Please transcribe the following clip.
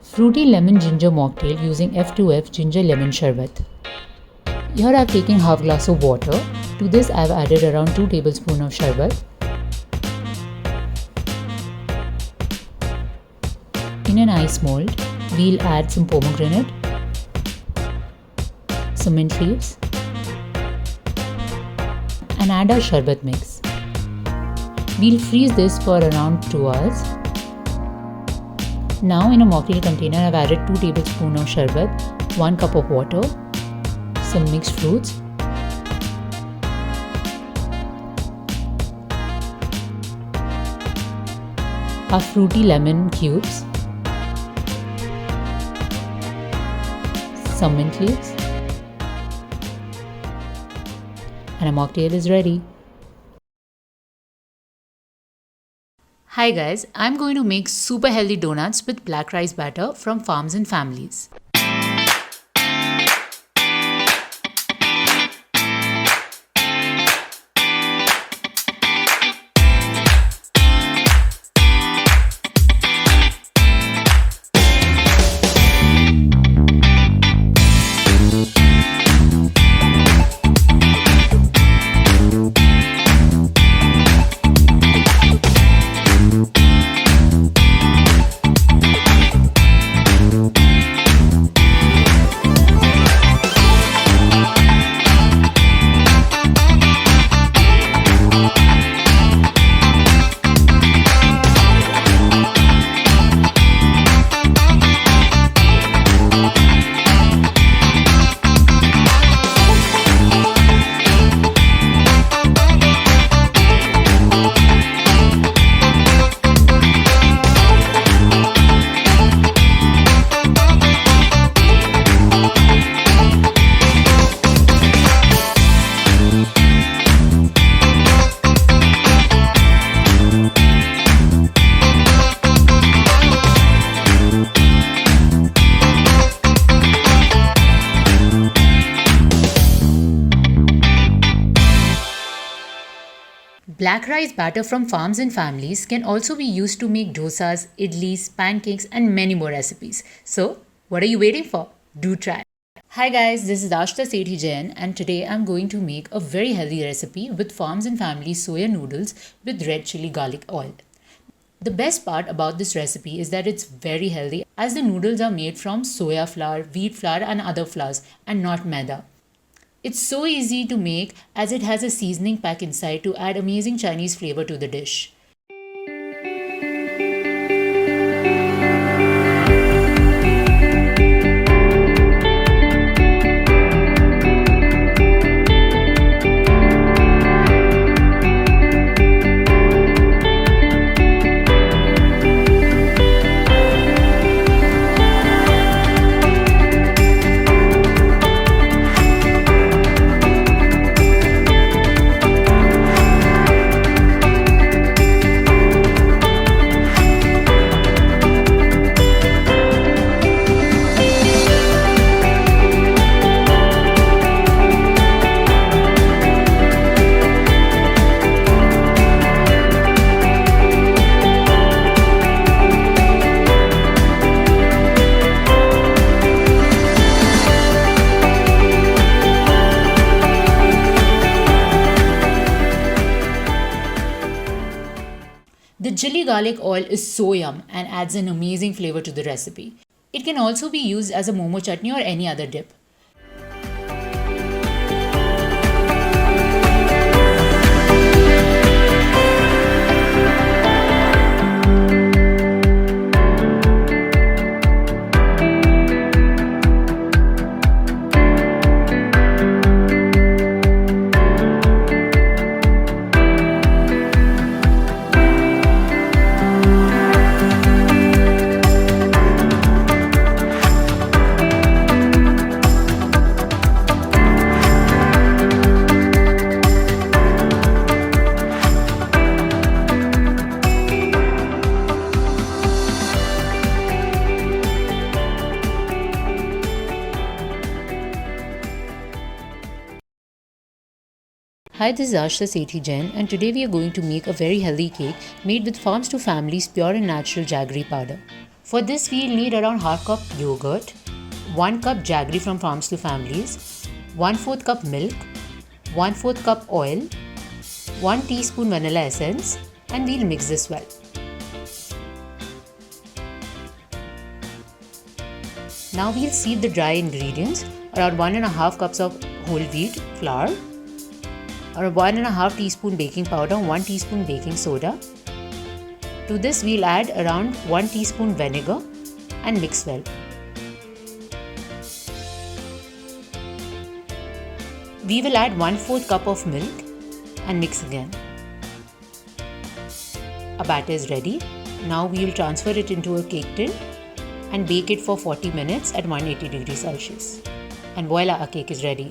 Fruity lemon ginger mocktail using F2F ginger lemon sherbet. Here I have taken half glass of water. To this I have added around 2 tablespoons of sherbet. In an ice mold, we'll add some pomegranate, some mint leaves, and add our sherbet mix. We'll freeze this for around 2 hours. Now in a mocktail container I've added 2 tablespoons of sherbet, 1 cup of water, some mixed fruits, our fruity lemon cubes, some mint leaves, and a mocktail is ready. Hi guys, I'm going to make super healthy donuts with black rice batter from Farms and Families. Black rice batter from Farms and Families can also be used to make dosas, idlis, pancakes and many more recipes. So, what are you waiting for? Do try. Hi guys, this is Raksha and today I'm going to make a very healthy recipe with Farms and Families soya noodles with red chili garlic oil. The best part about this recipe is that it's very healthy as the noodles are made from soya flour, wheat flour and other flours and not maida. It's so easy to make as it has a seasoning pack inside to add amazing Chinese flavor to the dish. The chili garlic oil is so yum and adds an amazing flavor to the recipe. It can also be used as a momo chutney or any other dip. Hi, this is Ashta Sethi Jain and today we are going to make a very healthy cake made with Farms to Families pure and natural jaggery powder. For this we'll need around half cup yogurt, 1 cup jaggery from farms to families, 1/4 cup milk, 1/4 cup oil, 1 teaspoon vanilla essence, and we'll mix this well. Now we'll sieve the dry ingredients, around 1.5 cups of whole wheat flour, around 1.5 teaspoon baking powder, 1 teaspoon baking soda. To this we'll add around 1 teaspoon vinegar and mix well. We will add 1/4 cup of milk and mix again. Our batter is ready. Now we will transfer it into a cake tin and bake it for 40 minutes at 180 degrees Celsius. And voila, our cake is ready.